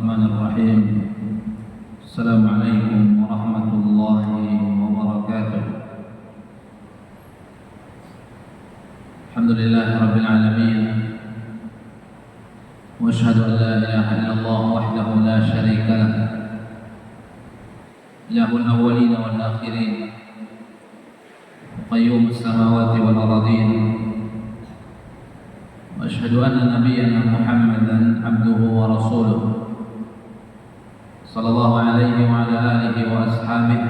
Bismillahirrahmanirrahim. Assalamualaikum warahmatullahi wabarakatuh. Alhamdulillahirabbil alamin. Wa asyhadu an la ilaha illallah wahdahu la syarika lah. Ilahul awwalin wal akhirin. Qayyumus samawati wal ardin. وأشهد أن نبينا محمدا عبده ورسوله صلى الله عليه وعلى آله وأصحابه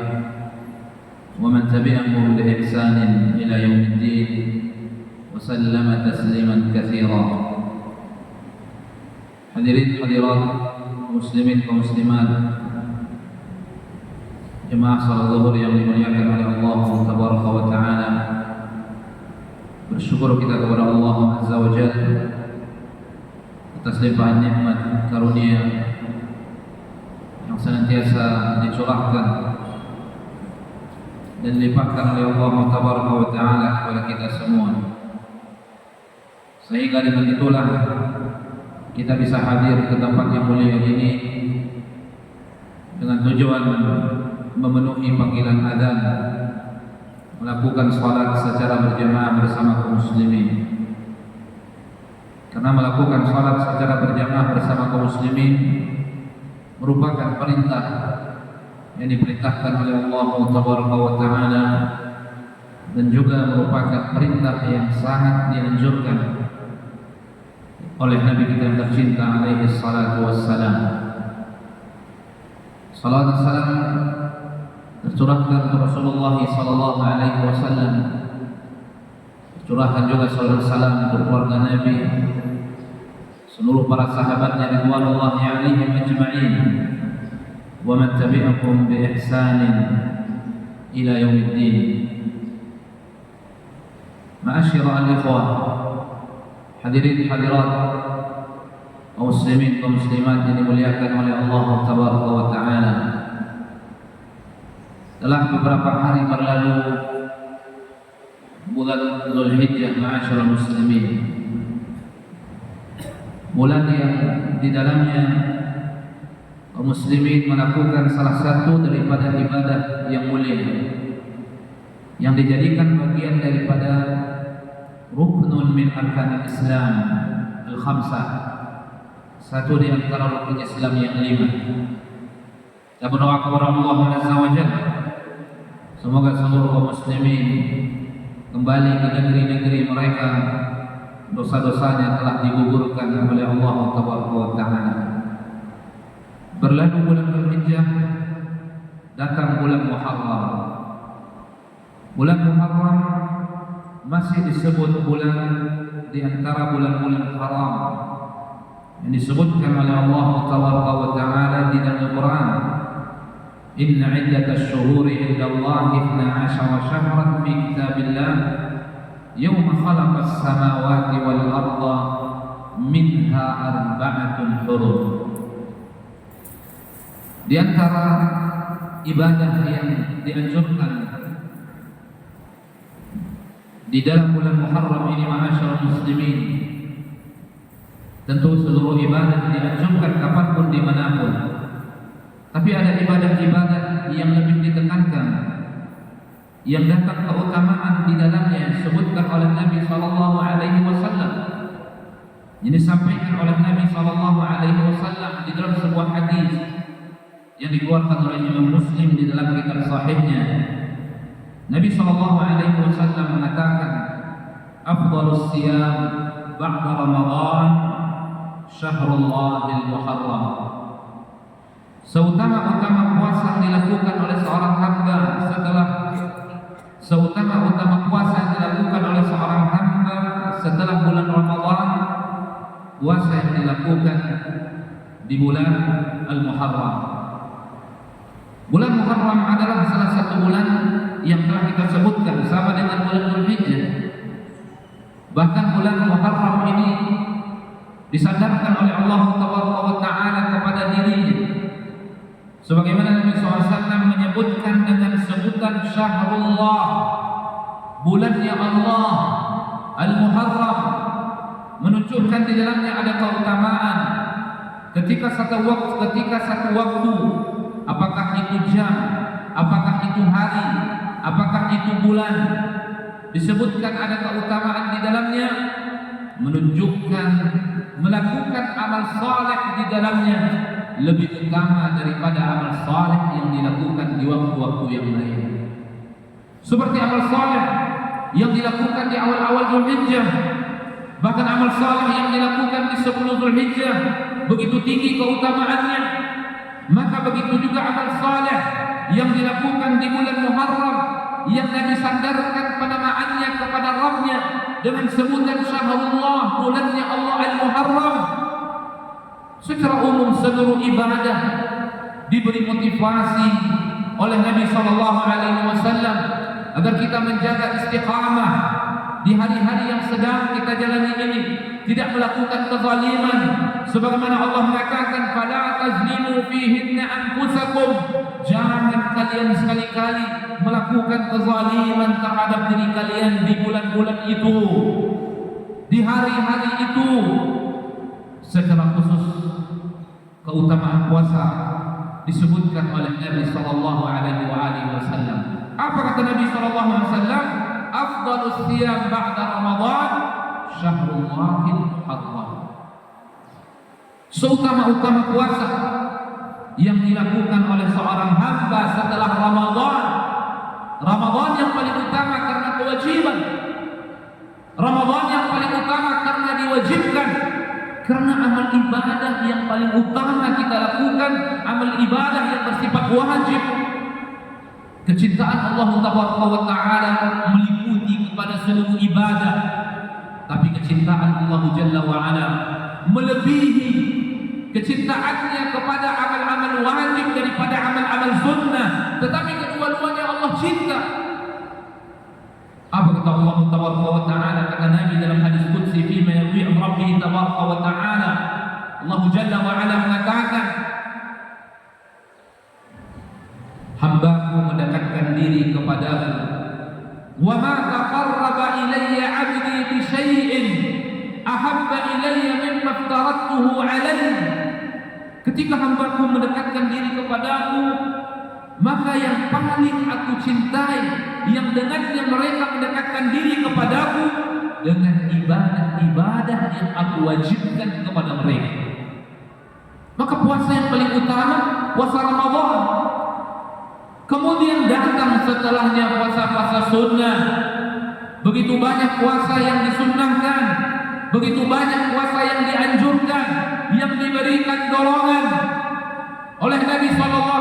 ومن تبعهم بإحسان إلى يوم الدين وسلم تسليما كثيرا. Hadirin hadirat muslimin kaum muslimat, jemaah salat zuhur yang dimuliakan oleh Allah Tabaraka wa Ta'ala, bersyukur kita kepada Allah Azza wa Jalla atas limpahan nikmat karunia yang senantiasa dicurahkan dan dilimpahkan oleh Allah Tabaraka wa Ta'ala kepada kita semua, sehingga dengan itulah kita bisa hadir ke tempat yang mulia ini dengan tujuan memenuhi panggilan adzan, melakukan salat secara berjamaah bersama kaum muslimin. Karena melakukan salat secara berjamaah bersama kaum muslimin merupakan perintah yang diperintahkan oleh Allah Tabaraka wa Ta'ala, dan juga merupakan perintah yang sangat dianjurkan oleh Nabi kita yang tercinta alaihi salatu wassalam. Salat dan salam tercurahkan untuk Rasulullah sallallahu alaihi wasallam, tercurahkan juga salam salam untuk keluarga Nabi, seluruh para sahabatnya ridwanullahi alaihim ajma'in, wa man tabi'ahum bi ihsanin ila yaumiddin. Ma'asyiral ikhwah, hadirin hadirat kaum muslimin kaum muslimat yang dimuliakan oleh Allah Tabaraka wa Ta'ala. Telah beberapa hari berlalu bulan Dzulhijjah, ma'asyiral muslimin, bulan yang di dalamnya kaum muslimin melakukan salah satu daripada ibadah yang mulia yang dijadikan bagian daripada ruknun min arkanil Islam al-khamsah, satu di antara rukun Islam yang 5. Kita berdoa kepada Allah Azza wa Jalla, semoga seluruh kaum muslimin kembali ke negeri-negeri mereka, dosa-dosanya telah digugurkan oleh Allah Tabaraka wa Ta'ala. Berlalu bulan Dzulhijjah, datang bulan Muharram. Bulan Muharram masih disebut bulan di antara bulan-bulan haram yang disebutkan oleh Allah Tabaraka wa Ta'ala di dalam Al-Quran. Inna iddatash shuhuri indallahi 12 syahran fi kitabillah yawma khalaqas samawati wal arda minha arba'atun hurum. Di antara ibadah yang dianjurkan di dalam bulan Muharram ini, ma'asyiral muslimin, tentu seluruh ibadah dianjurkan kapanpun dimanapun. Tapi ada ibadah-ibadah yang lebih ditekankan, yang datang keutamaan di dalamnya disebutkan oleh Nabi sallallahu alaihi wasallam. Ini disampaikan oleh Nabi sallallahu alaihi wasallam di dalam sebuah hadis yang dikeluarkan oleh Imam Muslim di dalam kitab sahihnya. Nabi sallallahu alaihi wasallam mengatakan, "Afdhalus siyam ba'da Ramadan syahrullahil muharram." Seutama-utama puasa yang dilakukan oleh seorang hamba setelah bulan Ramadan, puasa yang dilakukan di bulan Al-Muharram. Bulan Muharram adalah salah satu bulan yang telah kita sebutkan sama dengan bulan Dzulhijjah. Bahkan bulan Muharram ini disandarkan oleh Allah Taala kepada dirinya, sebagaimana Nabi SAW menyebutkan dengan sebutan Syahrullah, bulannya Allah, Al-Muharram, menunjukkan di dalamnya ada keutamaan, ketika satu waktu, apakah itu jam, apakah itu hari, apakah itu bulan, disebutkan ada keutamaan di dalamnya, menunjukkan melakukan amal saleh di dalamnya lebih utama daripada amal saleh yang dilakukan di waktu-waktu yang lain. Seperti amal saleh yang dilakukan di awal-awal Dzulhijjah, bahkan amal saleh yang dilakukan di 10 Dzulhijjah begitu tinggi keutamaannya. Maka begitu juga amal saleh yang dilakukan di bulan Muharram yang Nabi sandarkan penamaannya kepada Rabbnya dengan sebutan Syahrullah, bulannya Allah Al-Muharram. Secara umum seluruh ibadah diberi motivasi oleh Nabi SAW agar kita menjaga istiqamah di hari-hari yang sedang kita jalani ini, tidak melakukan kezaliman sebagaimana Allah mengatakan fala tazlimu fihinna anfusakum, jangan kalian sekali-kali melakukan kezaliman terhadap diri kalian di bulan-bulan itu, di hari-hari itu. Secara khusus keutamaan puasa disebutkan oleh Nabi SAW. Apa kata Nabi SAW? Afdalus siyam ba'da Ramadan Syahrullahil Muharram. Seutama-utama puasa yang dilakukan oleh seorang hamba setelah Ramadan. Ramadan yang paling utama karena kewajiban, Ramadan yang paling utama karena diwajibkan. Karena amal ibadah yang paling utama kita lakukan, amal ibadah yang bersifat wajib. Kecintaan Allah Taala meliputi kepada seluruh ibadah, tapi kecintaan Allah Jalla wa'ala melebihi kecintaannya kepada amal-amal wajib daripada amal-amal sunnah. Tetapi kedua-duanya Allah cinta. Apa kata Allah Tabaraka wa Ta'ala, kata Nabi dalam hadis qudsi fi ma yarwi an Rabbih Tabaraka wa Ta'ala, Allah Jalla wa Ala mengatakan, hambaku mendekatkan diri kepadaku, wa ma taqarraba ilayya 'abdi bi syai'in ahabba ilayya mimma aftaradtuhu 'alayhi. Ketika hambaku mendekatkan diri kepadaku, maka yang paling aku cintai, yang dengannya mereka mendekatkan diri kepadaku, dengan ibadah-ibadah yang aku wajibkan kepada mereka. Maka puasa yang paling utama, puasa Ramadan. Kemudian datang setelahnya puasa-puasa sunnah. Begitu banyak puasa yang disunnahkan, begitu banyak puasa yang dianjurkan, yang diberikan dorongan oleh Nabi SAW.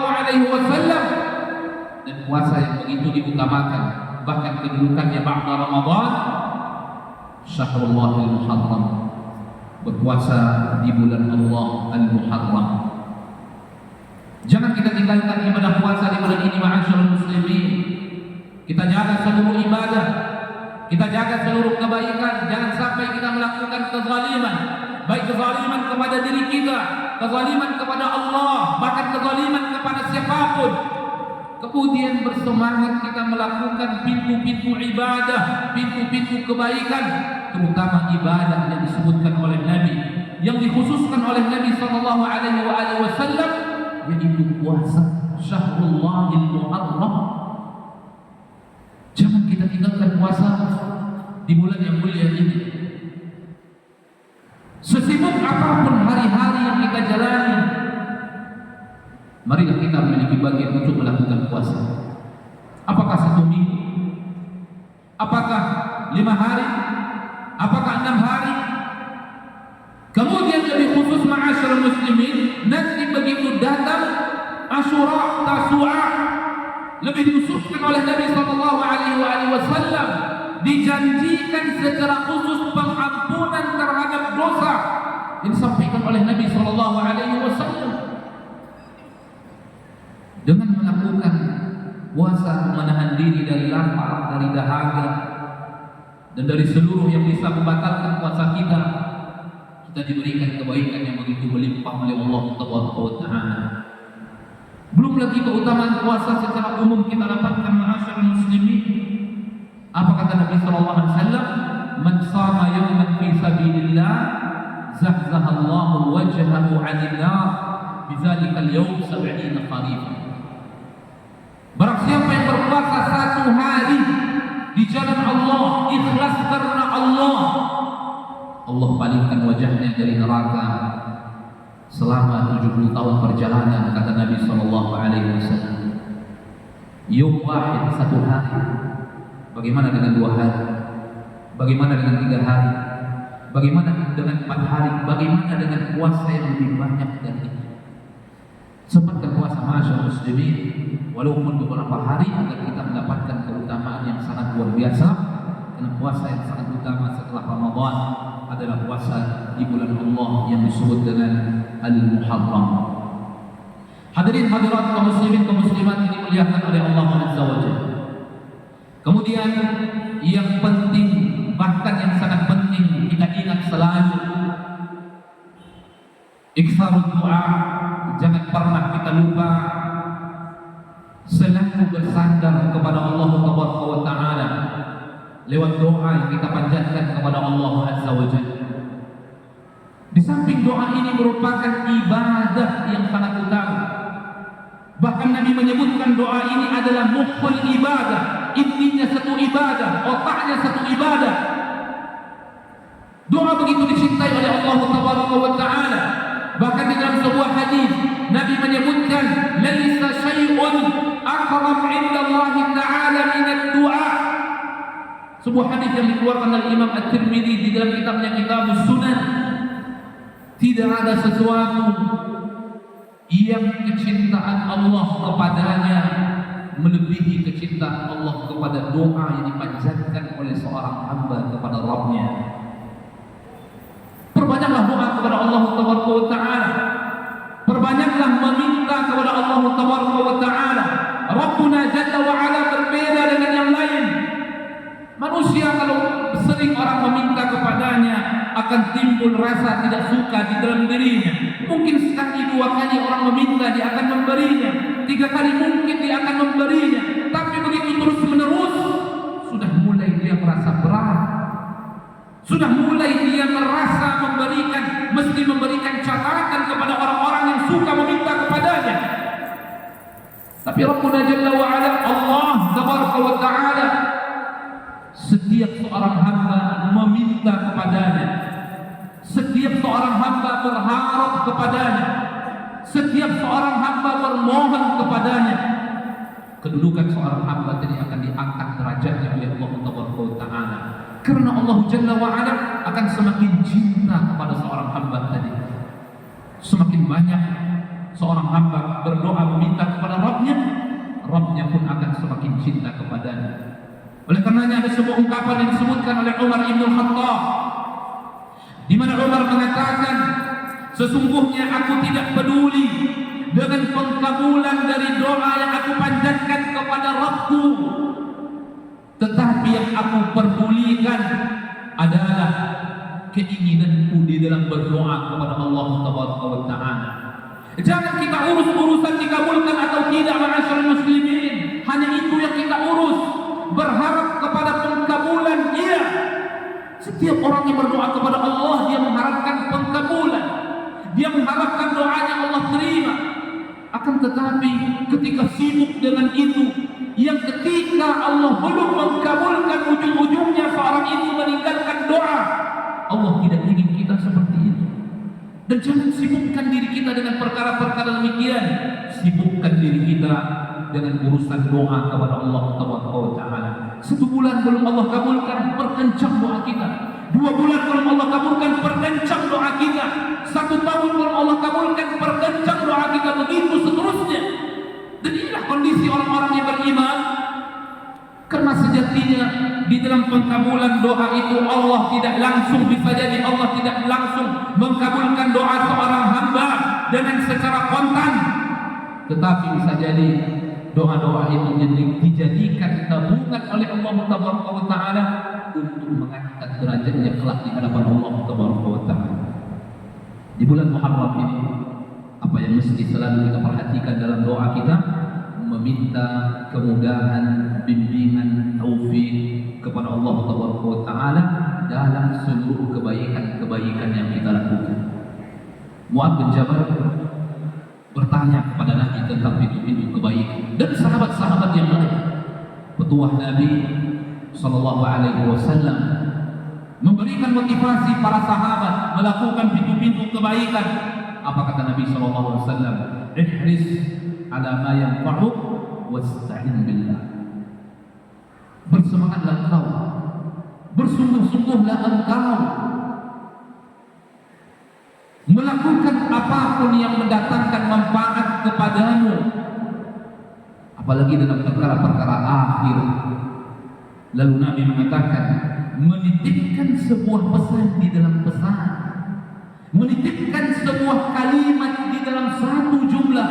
Dan puasa yang begitu diutamakan, bahkan kedudukannya ba'da Ramadan, Syahrullahil Muharram, berpuasa di bulan Allah Al-Muharram. Jangan kita tinggalkan ibadah puasa di bulan ini, ma'asyiral muslimin. Kita jaga seluruh ibadah, kita jaga seluruh kebaikan. Jangan sampai kita melakukan kezaliman, baik kezaliman kepada diri kita, kezaliman kepada Allah, bahkan kezaliman kepada siapapun. Kemudian bersemangat kita melakukan pintu-pintu ibadah, pintu-pintu kebaikan, terutama ibadah yang disebutkan oleh Nabi, yang dikhususkan oleh Nabi SAW, yaitu puasa Syahrullahil Muharram. Jangan kita tinggalkan puasa di bulan yang mulia ini. Sesibuk apapun hari-hari yang kita jalani, marilah kita memiliki bagian untuk melakukan puasa. Apakah 1 minggu? Apakah 5 hari? Apakah 6 hari? Kemudian lebih khusus ma'asyiral muslimin, nanti begitu datang Asyura, Tasu'a, lebih dikhususkan oleh Nabi SAW, dijanjikan secara khusus pengampunan terhadap dosa yang disampaikan oleh Nabi SAW. Dengan melakukan puasa, menahan diri dari lapar, dari dahaga, dan dari seluruh yang bisa membatalkan puasa kita, kita diberikan kebaikan yang begitu melimpah oleh Allah Taala. Belum lagi keutamaan puasa secara umum kita dapatkan, ma'asyiral muslimin. Apa kata Nabi SAW? Man shama yawman fi sabilillah zahzahallahu wajhahu 'anil nar bidzalikal yawm 70 kharifan. Barang siapa yang berpuasa satu hari di jalan Allah, ikhlas karena Allah, Allah palingkan wajahnya dari neraka selama 70 tahun perjalanan, kata Nabi sallallahu alaihi wasallam. Yom wahid, satu hari. Bagaimana dengan 2 hari? Bagaimana dengan 3 hari? Bagaimana dengan 4 hari? Bagaimana dengan puasa yang lebih banyak dari itu? Sempatkan puasa ma'asyar muslimin, walaupun beberapa hari, agar kita mendapatkan keutamaan yang sangat luar biasa. Karena puasa yang sangat utama setelah Ramadan adalah puasa di bulan Allah yang disebut dengan Al-Muharram. Hadirin hadirat kaum muslimin kaum muslimat ini dimuliakan oleh Allah Azza wa Jalla. Kemudian yang penting, bahkan yang sangat penting kita ingat selalu, iktsarud doa. Jangan pernah kita lupa selalu bersandar kepada Allah Taala lewat doa yang kita panjatkan kepada Allah Azza wa Jalla. Di samping doa ini merupakan ibadah yang sangat utama. Bahkan Nabi menyebutkan doa ini adalah mukhul ibadah, intinya satu ibadah, otaknya satu ibadah. Doa begitu dicintai oleh Allah Taala. Bahkan di dalam sebuah hadis Nabi menyebutkan, laisa syai'un aqrab 'inda Allah Ta'ala min ad-du'a. Sebuah hadis yang dikeluarkan oleh Imam At-Tirmidzi di dalam kitabnya Kitabus Sunan. Tidak ada sesuatu yang kecintaan Allah kepadanya melebihi kecintaan Allah kepada doa yang dipanjatkan oleh seorang hamba kepada Rabb-Nya. Perbanyaklah doa kepada Allah Taala. Perbanyaklah meminta kepada Allah Taala. Rabbuna Jalla wa Ala berbeda dengan yang lain. Manusia kalau sering orang meminta kepadanya akan timbul rasa tidak suka di dalam dirinya. Mungkin sekali 2 kali orang meminta dia akan memberinya, 3 kali mungkin dia akan memberinya. Tapi begitu terus menerus sudah mulai dia merasa berat. Sudah mulai dia merasa mesti memberikan catatan kepada orang-orang yang suka meminta kepadanya. Tapi Rabbuna Jalla wa Ala, Allah Tabaraka wa Ta'ala, setiap seorang hamba meminta kepadanya, setiap seorang hamba berharap kepadanya, setiap seorang hamba bermohon kepadanya. Kedudukan seorang hamba tadi akan diangkat derajatnya oleh Allah Tabaraka wa Ta'ala. Karena Allah Jalla wa Ala akan semakin cinta kepada seorang hamba tadi. Semakin banyak seorang hamba berdoa meminta kepada Rabb-Nya, Rabb-Nya pun akan semakin cinta kepadanya. Oleh karenanya ada sebuah ungkapan yang disebutkan oleh Umar Ibn Khattab, di mana Umar mengatakan, sesungguhnya aku tidak peduli dengan pengkabulan dari doa yang aku panjatkan kepada Rabb-Ku, tetapi yang aku pedulikan adalah keinginanku di dalam berdoa kepada Allah Taala. Jangan kita urus urusan dikabulkan atau tidak, ma'asyarul muslimin. Hanya itu yang kita urus. Berharap kepada pengkabulan, iya. Setiap orang yang berdoa kepada Allah, dia mengharapkan pengkabulan. Dia mengharapkan doanya Allah terima. Akan tetapi ketika sibuk dengan itu, yang ketika Allah belum mengkabulkan, ujung-ujungnya seorang itu meninggalkan doa, Allah tidak ingin kita seperti itu. Dan jangan sibukkan diri kita dengan perkara-perkara demikian. Sibukkan diri kita dengan urusan doa kepada Allah Taala. 1 bulan belum Allah kabulkan, perkencang doa kita. 2 bulan belum Allah kabulkan, perkencang doa kita. 1 tahun belum Allah kabulkan, perkencang doa kita. Begitu seterusnya. Dan inilah kondisi orang-orang yang beriman. Karena sejatinya di dalam pengkabulan doa itu Allah tidak langsung, bisa jadi Allah tidak langsung mengkabulkan doa seorang hamba dengan secara kontan. Tetapi bisa jadi doa-doa itu dijadikan tabungan oleh Allah Taala untuk mengangkat derajatnya kelak di hadapan Allah Taala. Di bulan Muharram ini, apa yang mesti selalu kita perhatikan dalam doa kita, meminta kemudahan, bimbingan, taufik kepada Allah Taala dalam seluruh kebaikan-kebaikan yang kita lakukan. Mu'adz bin Jabal bertanya kepada Nabi tentang pintu-pintu kebaikan, dan sahabat-sahabat yang lain. Petuah Nabi Sallallahu Alaihi Wasallam memberikan motivasi para sahabat melakukan pintu-pintu kebaikan. Apa kata Nabi Sallallahu Alaihi Wasallam? Ihris ala ma yanfa'uk wasta'in billah. Bersemangatlah engkau, bersungguh-sungguhlah engkau melakukan apapun yang mendatangkan manfaat kepadamu, apalagi dalam perkara-perkara akhir. Lalu Nabi mengatakan, menitipkan sebuah pesan di dalam pesan, menitipkan sebuah kalimat di dalam satu jumlah.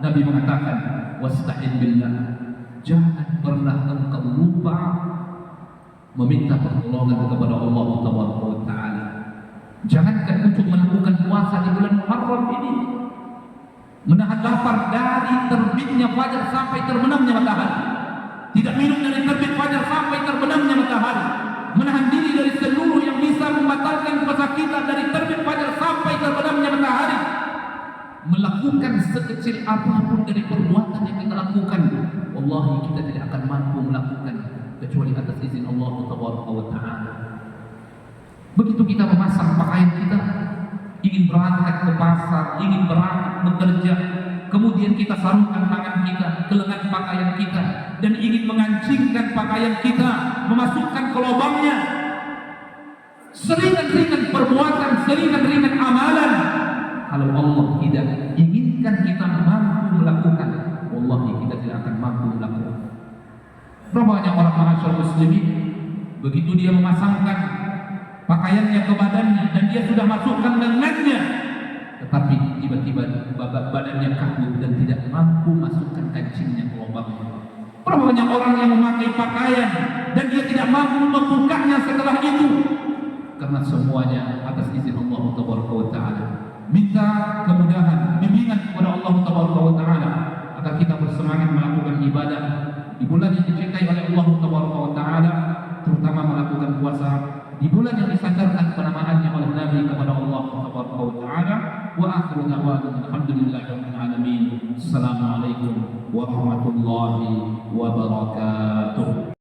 Nabi mengatakan, wasta'in billah, jangan pernah engkau lupa meminta pertolongan kepada Allah Taala. Jangankan untuk melakukan puasa di bulan Muharram ini, menahan lapar dari terbitnya fajar sampai terbenamnya matahari, tidak minum dari terbit fajar sampai terbenamnya matahari, menahan diri dari seluruh yang bisa membatalkan puasa kita dari terbit fajar sampai terbenamnya matahari, melakukan sekecil apapun dari perbuatan yang kita lakukan, wallahi kita tidak akan mampu melakukan kecuali atas izin Allah Taala. Begitu kita memasang pakaian kita, ingin berangkat ke pasar, ingin berangkat bekerja, kemudian kita sarungkan tangan kita ke lengan pakaian kita dan ingin mengancingkan pakaian kita, memasukkan ke lubangnya. Seringan-ringan perbuatan, seringan-ringan amalan, kalau Allah tidak inginkan kita mampu melakukan, wallahi kita tidak akan mampu melakukan. Berapa banyak orang masyarakat muslimin, begitu dia memasangkan pakaiannya ke badannya dan dia sudah masukkan lengannya, tetapi tiba-tiba badannya kabur dan tidak mampu masukkan kancingnya ke lubangnya. Berapa banyak orang yang memakai pakaian dan dia tidak mampu membukanya setelah itu, karena semuanya atas izin Allah Taala. Minta kemudahan, bimbingan kepada Allah Taala agar kita bersemangat melakukan ibadah di bulan yang dicintai oleh Allah Taala, terutama melakukan puasa di bulan yang disandarkan penamaannya oleh Nabi kepada Allah Taala. Wa akhiru da'wana alhamdulillahirabbil alamin. Assalamualaikum warahmatullahi wabarakatuh.